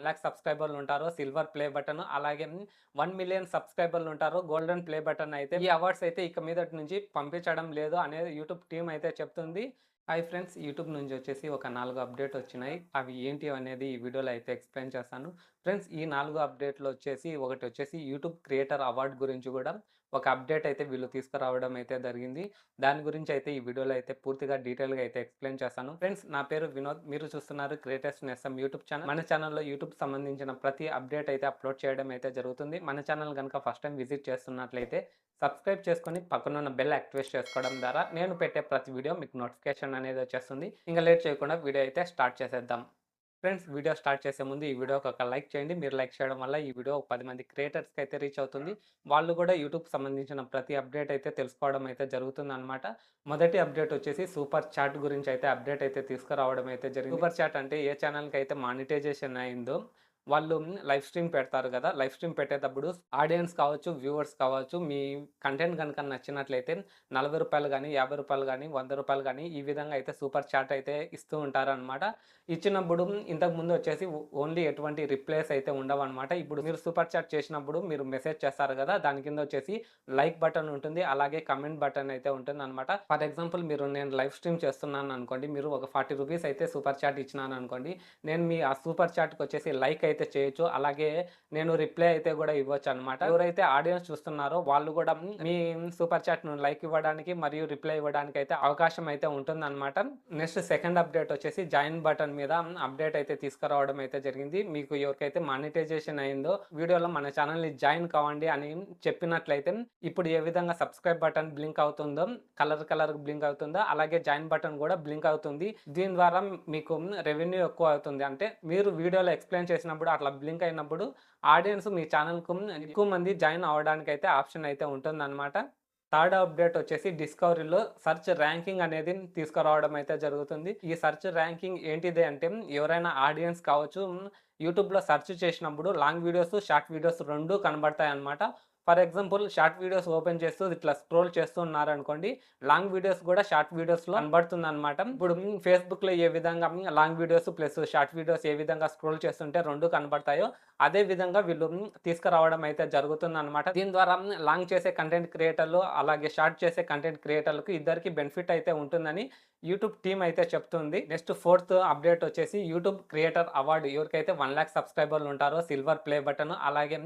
1,00,000 సబ్స్క్రైబర్లు ఉంటారో silver play button, అలాగే 1,000,000 సబ్స్క్రైబర్లు ఉంటారో గోల్డెన్ ప్లే బటన్ అయితే ఈ అవార్డ్స్ అయితే ఇక మీదటి నుంచి పంపించడం లేదు అనేది యూట్యూబ్ టీమ్ అయితే చెప్తుంది. హాయ్ ఫ్రెండ్స్, యూట్యూబ్ నుంచి వచ్చేసి ఒక 4 అప్డేట్ వచ్చినాయి. అవి ఏంటి అనేది ఈ వీడియోలో అయితే ఎక్స్ప్లెయిన్ చేస్తాను. ఫ్రెండ్స్, ఈ 4 అప్డేట్లు వచ్చేసి ఒకటి వచ్చేసి యూట్యూబ్ క్రియేటర్ అవార్డ్ గురించి కూడా ఒక అప్డేట్ అయితే వీళ్ళు తీసుకురావడం అయితే జరిగింది. దాని గురించి అయితే ఈ వీడియోలో అయితే పూర్తిగా డీటెయిల్గా అయితే ఎక్స్ప్లెయిన్ చేస్తాను. ఫ్రెండ్స్, నా పేరు వినోద్, మీరు చూస్తున్నారు క్రియేటర్స్ నేస్తం యూట్యూబ్ ఛానల్. మన ఛానల్లో యూట్యూబ్ సంబంధించిన ప్రతి అప్డేట్ అయితే అప్లోడ్ చేయడం అయితే జరుగుతుంది. మన ఛానల్ కనుక ఫస్ట్ టైం విజిట్ చేస్తున్నట్లయితే సబ్స్క్రైబ్ చేసుకొని పక్కనున్న బెల్ యాక్టివేట్ చేసుకోవడం ద్వారా నేను పెట్టే ప్రతి వీడియో మీకు నోటిఫికేషన్ అనేది వచ్చేస్తుంది. ఇంకా లేట్ చేయకుండా వీడియో అయితే స్టార్ట్ చేసేద్దాం. ఫ్రెండ్స్, వీడియో స్టార్ట్ చేసే ముందు ఈ వీడియోకి ఒక లైక్ చేయండి. మీరు లైక్ చేయడం వల్ల ఈ వీడియో 10 మంది క్రియేటర్స్కి అయితే రీచ్ అవుతుంది. వాళ్ళు కూడా యూట్యూబ్ సంబంధించిన ప్రతి అప్డేట్ అయితే తెలుసుకోవడం అయితే జరుగుతుంది అనమాట. మొదటి అప్డేట్ వచ్చేసి సూపర్ చాట్ గురించి అయితే అప్డేట్ అయితే తీసుకురావడం అయితే జరిగింది. సూపర్ చాట్ అంటే ఏ ఛానల్కి అయితే మానిటైజేషన్ అయిందో వాళ్ళు లైవ్ స్ట్రీమ్ పెడతారు కదా, లైవ్ స్ట్రీమ్ పెట్టేటప్పుడు ఆడియన్స్ కావచ్చు, వ్యూవర్స్ కావచ్చు, మీ కంటెంట్ కనుక నచ్చినట్లయితే ₹40 కానీ, ₹50 కానీ, ₹100 కానీ ఈ విధంగా అయితే సూపర్ చాట్ అయితే ఇస్తూ ఉంటారనమాట. ఇచ్చినప్పుడు ఇంతకుముందు వచ్చేసి ఓన్లీ ఎటువంటి రిప్లైస్ అయితే ఉండవన్నమాట. ఇప్పుడు మీరు సూపర్ చాట్ చేసినప్పుడు మీరు మెసేజ్ చేస్తారు కదా, దాని కింద వచ్చేసి లైక్ బటన్ ఉంటుంది, అలాగే కమెంట్ బటన్ అయితే ఉంటుంది అనమాట. ఫర్ ఎగ్జాంపుల్, నేను లైవ్ స్ట్రీమ్ చేస్తున్నాను అనుకోండి, మీరు ఒక ₹40 అయితే సూపర్ చాట్ ఇచ్చినాను అనుకోండి, నేను మీ ఆ సూపర్ చాట్కి వచ్చేసి లైక్ అయితే చేయొచ్చు, అలాగే నేను రిప్లై అయితే కూడా ఇవ్వచ్చు అనమాట. ఎవరైతే ఆడియన్స్ చూస్తున్నారో వాళ్ళు కూడా మీ సూపర్ చాట్ ను లైక్ ఇవ్వడానికి మరియు రిప్లై ఇవ్వడానికి అయితే అవకాశం అయితే ఉంటుంది అనమాట. నెక్స్ట్ సెకండ్ అప్డేట్ వచ్చేసి జాయిన్ బటన్ మీద అప్డేట్ అయితే తీసుకురావడం అయితే జరిగింది. మీకు ఎవరికైతే మానిటైజేషన్ అయిందో వీడియోలో మన ఛానల్ ని జాయిన్ కావండి అని చెప్పినట్లయితే ఇప్పుడు ఏ విధంగా సబ్స్క్రైబ్ బటన్ బ్లింక్ అవుతుందో, కలర్ బ్లింక్ అవుతుందో, అలాగే జాయిన్ బటన్ కూడా బ్లింక్ అవుతుంది. దీని ద్వారా మీకు రెవెన్యూ ఎక్కువ అవుతుంది. అంటే మీరు వీడియోలో ఎక్స్ప్లెయిన్ చేసినప్పుడు అట్లా బ్లింక్ అయినప్పుడు ఆడియన్స్ మీ ఛానల్కు ఎక్కువ మంది జాయిన్ అవ్వడానికి అయితే ఆప్షన్ అయితే ఉంటుంది అనమాట. థర్డ్ అప్డేట్ వచ్చేసి డిస్కవరీలో సెర్చ్ ర్యాంకింగ్ అనేది తీసుకురావడం అయితే జరుగుతుంది. ఈ సెర్చ్ ర్యాంకింగ్ ఏంటిది అంటే, ఎవరైనా ఆడియన్స్ కావచ్చు యూట్యూబ్లో సెర్చ్ చేసినప్పుడు లాంగ్ వీడియోస్, షార్ట్ వీడియోస్ 2 కనబడతాయి అనమాట. For example, short videos open చేస్తూ ఇట్లా స్క్రోల్ చేస్తూ ఉన్నారనుకోండి, లాంగ్ వీడియోస్ కూడా షార్ట్ వీడియోస్లో కనబడుతుంది అనమాట. ఇప్పుడు ఫేస్బుక్లో ఏ విధంగా long videos plus short videos ఏ విధంగా స్క్రోల్ చేస్తుంటే 2 కనబడతాయో, అదే విధంగా వీళ్ళు తీసుకురావడం అయితే జరుగుతుంది అనమాట. దీని ద్వారా లాంగ్ చేసే కంటెంట్ క్రియేటర్లు అలాగే షార్ట్ చేసే కంటెంట్ క్రియేటర్లకు ఇద్దరికి బెనిఫిట్ అయితే ఉంటుందని యూట్యూబ్ టీమ్ అయితే చెప్తుంది. నెక్స్ట్ ఫోర్త్ అప్డేట్ వచ్చేసి యూట్యూబ్ క్రియేటర్ అవార్డు. ఎవరికైతే 1,00,000 సబ్స్క్రైబర్లు ఉంటారో సిల్వర్ ప్లే బటన్, అలాగే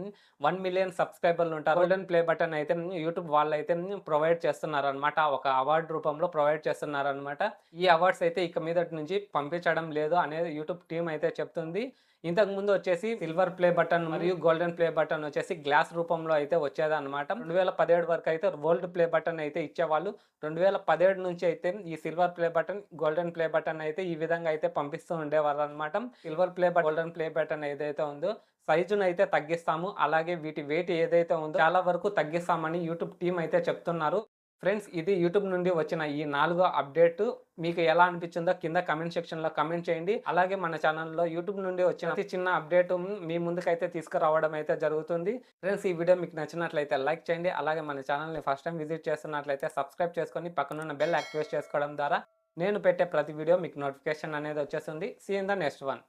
1,000,000 సబ్స్క్రైబర్లు ఉంటారో గోల్డెన్ ప్లే బటన్ అయితే యూట్యూబ్ వాళ్ళు అయితే ప్రొవైడ్ చేస్తున్నారనమాట. ఒక అవార్డు రూపంలో ప్రొవైడ్ చేస్తున్నారనమాట. ఈ అవార్డ్స్ అయితే ఇక మీదటి నుంచి పంపించడం లేదు అనేది యూట్యూబ్ టీమ్ అయితే చెప్తుంది. ఇంతకు ముందు వచ్చేసి సిల్వర్ ప్లే బటన్ మరియు గోల్డెన్ ప్లే బటన్ వచ్చేసి గ్లాస్ రూపంలో అయితే వచ్చేదన్నమాట. 2017 వరకు అయితే గోల్డ్ ప్లే బటన్ అయితే ఇచ్చేవాళ్ళు. 2017 నుంచి అయితే ఈ silver play button, golden play button అయితే ఈ విధంగా అయితే పంపిస్తూ ఉండేవాళ్ళు అనమాట. Silver play button, golden play button ఏదైతే ఉందో సైజును అయితే తగ్గిస్తాము, అలాగే వీటి వెయిట్ ఏదైతే ఉందో చాలా వరకు తగ్గిస్తామని యూట్యూబ్ టీమ్ అయితే చెప్తున్నారు. ఫ్రెండ్స్, ఇది యూట్యూబ్ నుండి వచ్చిన ఈ 4 అప్డేట్ మీకు ఎలా అనిపించిందో కింద కమెంట్ సెక్షన్లో కమెంట్ చేయండి. అలాగే మన ఛానల్లో యూట్యూబ్ నుండి వచ్చిన ప్రతి చిన్న అప్డేట్ మీ ముందుకైతే తీసుకురావడం అయితే జరుగుతుంది. ఫ్రెండ్స్, ఈ వీడియో మీకు నచ్చినట్లయితే లైక్ చేయండి. అలాగే మన ఛానల్ని ఫస్ట్ టైం విజిట్ చేస్తున్నట్లయితే సబ్స్క్రైబ్ చేసుకొని పక్కనున్న బెల్ యాక్టివేట్ చేసుకోవడం ద్వారా నేను పెట్టే ప్రతి వీడియో మీకు నోటిఫికేషన్ అనేది వచ్చేస్తుంది. See in the next one.